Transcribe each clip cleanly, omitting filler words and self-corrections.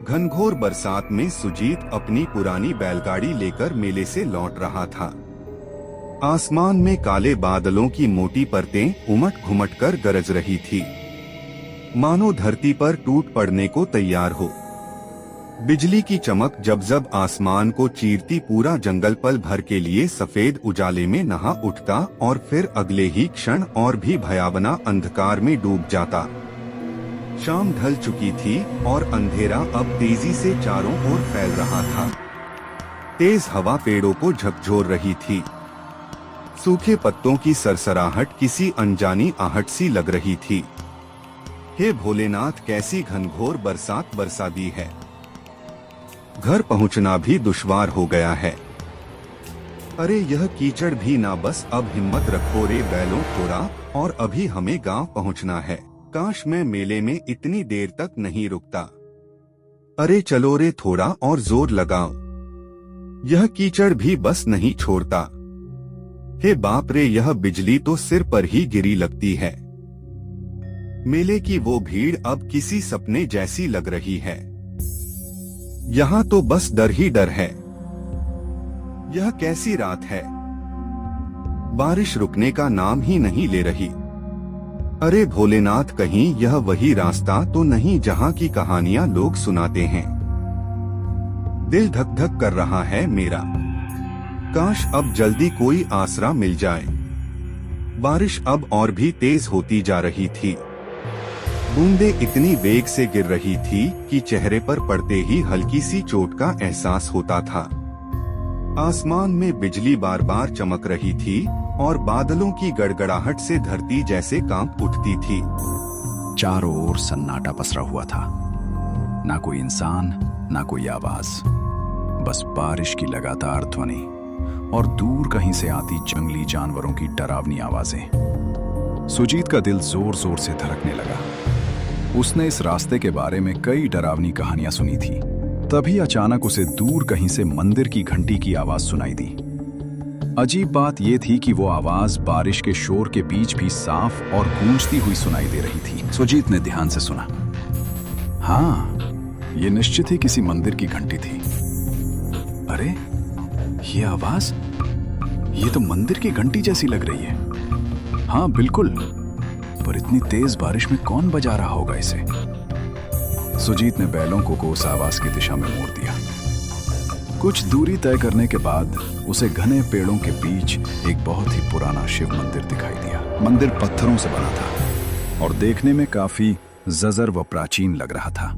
घनघोर बरसात में सुजीत अपनी पुरानी बैलगाड़ी लेकर मेले से लौट रहा था। आसमान में काले बादलों की मोटी परतें उमट घुमट कर गरज रही थी, मानो धरती पर टूट पड़ने को तैयार हो। बिजली की चमक जब जब आसमान को चीरती, पूरा जंगल पल भर के लिए सफेद उजाले में नहा उठता और फिर अगले ही क्षण और भी भयावना अंधकार में डूब जाता। शाम ढल चुकी थी और अंधेरा अब तेजी से चारों ओर फैल रहा था। तेज हवा पेड़ों को झकझोर रही थी। सूखे पत्तों की सरसराहट किसी अनजानी आहट सी लग रही थी। हे भोलेनाथ, कैसी घनघोर बरसात बरसा दी है। घर पहुंचना भी दुश्वार हो गया है। अरे यह कीचड़ भी ना बस, अब हिम्मत रखो रे बैलों थोड़ा, और अभी हमें गांव पहुंचना है। काश मैं मेले में इतनी देर तक नहीं रुकता। अरे चलो रे, थोड़ा और जोर लगाओ, यह कीचड़ भी बस नहीं छोड़ता। हे बाप रे, यह बिजली तो सिर पर ही गिरी लगती है। मेले की वो भीड़ अब किसी सपने जैसी लग रही है। यहाँ तो बस डर ही डर है। यह कैसी रात है, बारिश रुकने का नाम ही नहीं ले रही। अरे भोलेनाथ, कहीं यह वही रास्ता तो नहीं जहाँ की कहानियां लोग सुनाते हैं। दिल धक धक कर रहा है मेरा। काश अब जल्दी कोई आसरा मिल जाए। बारिश अब और भी तेज होती जा रही थी। बूंदें इतनी वेग से गिर रही थी कि चेहरे पर पड़ते ही हल्की सी चोट का एहसास होता था। आसमान में बिजली बार बार चमक रही थी और बादलों की गड़गड़ाहट से धरती जैसे कांप उठती थी। चारों ओर सन्नाटा पसरा हुआ था। ना कोई इंसान, ना कोई आवाज, बस बारिश की लगातार ध्वनि और दूर कहीं से आती जंगली जानवरों की डरावनी आवाजें। सुजीत का दिल जोर जोर से धड़कने लगा। उसने इस रास्ते के बारे में कई डरावनी कहानियां सुनी थी। तभी अचानक उसे दूर कहीं से मंदिर की घंटी की आवाज सुनाई दी। अजीब बात यह थी कि वो आवाज बारिश के शोर के बीच भी साफ और गूंजती हुई सुनाई दे रही थी। सुजीत ने ध्यान से सुना। हाँ, ये निश्चित ही किसी मंदिर की घंटी थी। अरे ये आवाज, ये तो मंदिर की घंटी जैसी लग रही है। हाँ बिल्कुल, पर इतनी तेज बारिश में कौन बजा रहा होगा इसे? सुजीत ने बैलों को उस आवाज की दिशा में मोड़ दिया। कुछ दूरी तय करने के बाद उसे घने पेड़ों के बीच एक बहुत ही पुराना शिव मंदिर दिखाई दिया। मंदिर पत्थरों से बना था और देखने में काफी जर्जर व प्राचीन लग रहा था।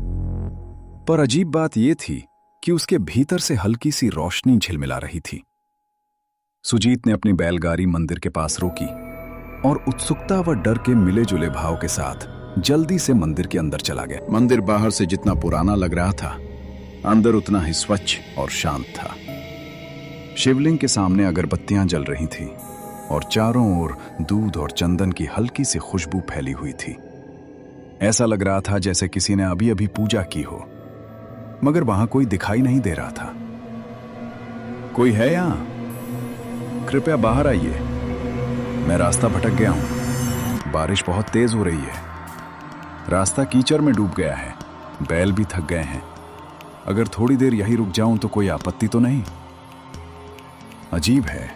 पर अजीब बात यह थी कि उसके भीतर से हल्की सी रोशनी झिलमिला रही थी। सुजीत ने अपनी बैलगाड़ी मंदिर के पास रोकी और उत्सुकता व डर के मिले जुले भाव के साथ जल्दी से मंदिर के अंदर चला गया। मंदिर बाहर से जितना पुराना लग रहा था, अंदर उतना ही स्वच्छ और शांत था। शिवलिंग के सामने अगरबत्तियां जल रही थीं और चारों ओर दूध और चंदन की हल्की सी खुशबू फैली हुई थी। ऐसा लग रहा था जैसे किसी ने अभी अभी पूजा की हो, मगर वहां कोई दिखाई नहीं दे रहा था। कोई है यहां? कृपया बाहर आइए, मैं रास्ता भटक गया हूं। बारिश बहुत तेज हो रही है, रास्ता कीचड़ में डूब गया है, बैल भी थक गए हैं। अगर थोड़ी देर यहीं रुक जाऊं तो कोई आपत्ति तो नहीं? अजीब है,